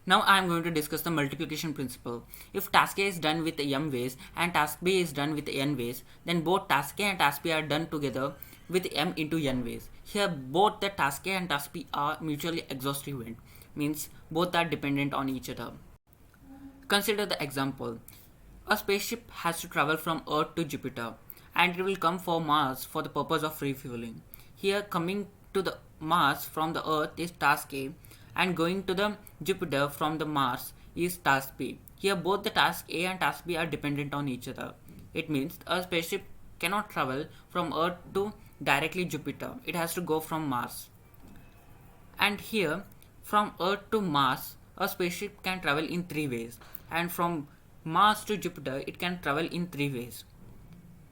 Now I am going to discuss the multiplication principle. If task A is done with m ways and task B is done with n ways, then both task A and task B are done together with m into n ways. Here both the task A and task B are mutually exhaustive event, means both are dependent on each other. Consider the example. A spaceship has to travel from Earth to Jupiter and it will come for Mars for the purpose of refueling. Here coming to the Mars from the Earth is task A and going to the Jupiter from the Mars is task B. Here both the task A and task B are dependent on each other. It means a spaceship cannot travel from Earth to directly Jupiter. It has to go from Mars. And here from Earth to Mars a spaceship can travel in three ways, and from Mars to Jupiter it can travel in three ways.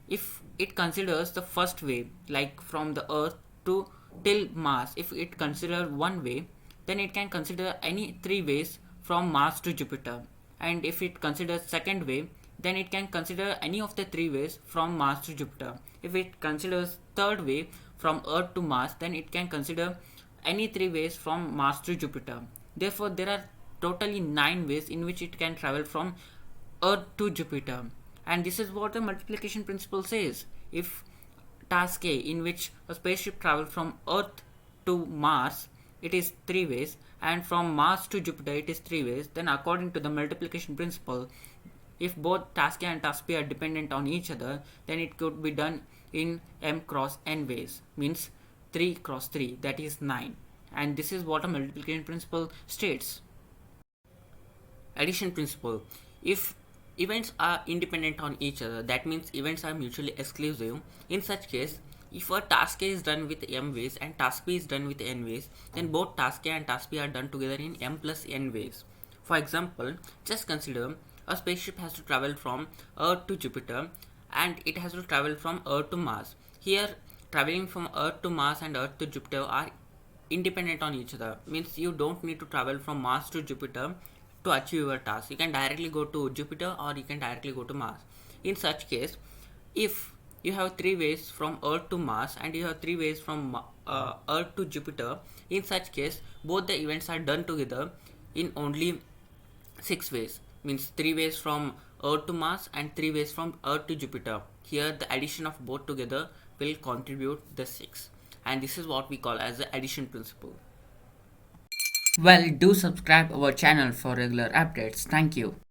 If it considers the first way, like from the Earth to till Mars, if it considers one way, then it can consider any three ways from Mars to Jupiter. And if it considers second way, then it can consider any of the three ways from Mars to Jupiter. If it considers third way from Earth to Mars, then it can consider any three ways from Mars to Jupiter. Therefore, there are totally 9 ways in which it can travel from Earth to Jupiter. And this is what the multiplication principle says. If task A, in which a spaceship travels from Earth to Mars, it is three ways, and from Mars to Jupiter it is three ways, then according to the multiplication principle, if both task A and task B are dependent on each other, then it could be done in m cross n ways, means 3 cross 3, that is 9. And this is what a multiplication principle states. Addition principle. If events are independent on each other, that means events are mutually exclusive. In such case, if a task A is done with m ways and task B is done with n ways, then both task A and task B are done together in m plus n ways. For example, just consider a spaceship has to travel from Earth to Jupiter and it has to travel from Earth to Mars. Here, traveling from Earth to Mars and Earth to Jupiter are independent on each other, means you don't need to travel from Mars to Jupiter to achieve your task. You can directly go to Jupiter or you can directly go to Mars. In such case, if you have three ways from Earth to Mars and you have three ways from Earth to Jupiter, in such case both the events are done together in only 6 ways, means 3 ways from Earth to Mars and 3 ways from Earth to Jupiter. Here the addition of both together will contribute the 6, and this is what we call as the addition principle. Well, do subscribe our channel for regular updates. Thank you.